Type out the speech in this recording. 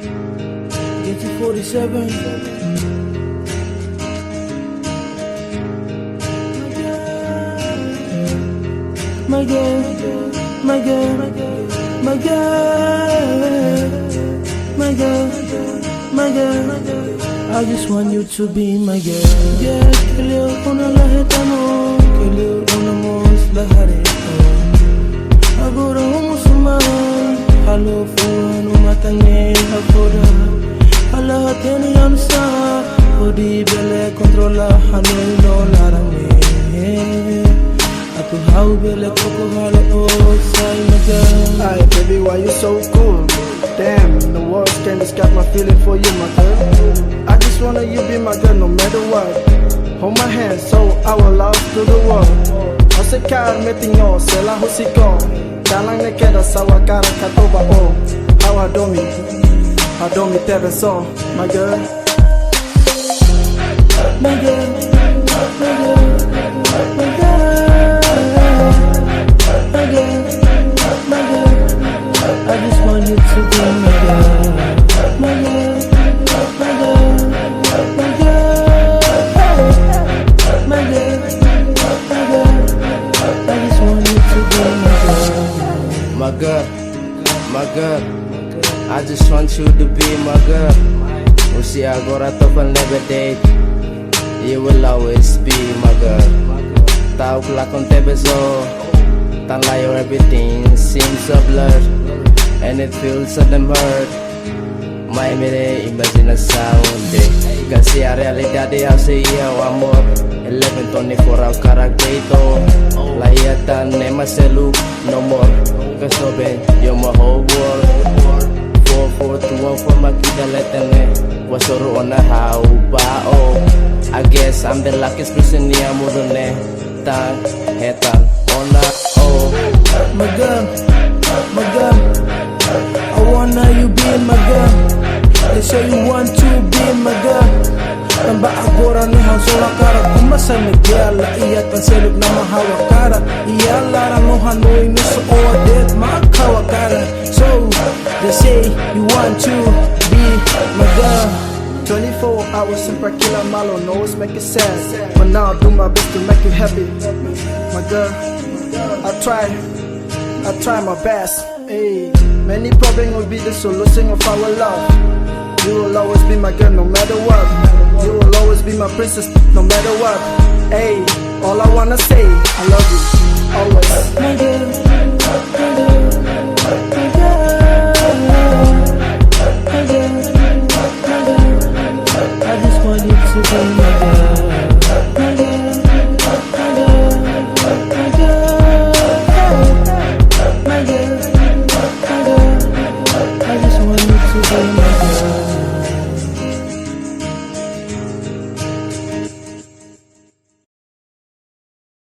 Get you 47. My girl, my girl, my girl, my girl, my girl. I just want you to be my girl. Yeah, que leo una la jetano, que leo una mos la jareta. Agora vamos sumar, halo fuano matane agora. Hala hatene amsa, odi bele controla hano no larame. Atu how bele koko hala oh say my girl. Hi baby, why you so cool? Damn, the words can't describe my feeling for you, my girl. I just wanna you be my girl no matter what. Hold my hand so I will love to the world. Você quer metinho, sei lá husiko. Dalang ne queda sawa cara katoba oh. How I don't me tebe so, my girl. My girl, my girl, my girl, my girl, my girl. I just want you to be my girl, my girl, my girl, my girl, my girl, my girl. I just want you to be my girl, my girl. I just want you to be my girl. Usi agora tô com never date. You will always be my girl. Tao pula con te beso. Tan layo everything seems so blurred, and it feels so damn hurt. May mire imaginação de kasi a realidade ao ser o amor. 11-24 ao caracteito. Lahiatan ne maselu no more. Cause ben you're my whole world. 4-4-2 for makita letene. Wasoro on a how ba oh. I guess I'm the luckiest person ni amurune. Tan hetan on a oh. my girl, my girl. I wanna you be my girl. They say you want to be my girl. Tamba agora ni hansola cara kumasa migela iya tanseluk na mahawa cara iya lara no hanoi no so dead makawa cara. So they say you want to be my girl. 24 hours in Prakila Malo, no it's make it sad. But now I do my best to make you happy, my girl. I try my best. Hey, many problems will be the solution of our love. You will always be my girl no matter what. You will always be my princess no matter what. Hey, all I wanna say, I love you, always. My girl, my girl, my girl.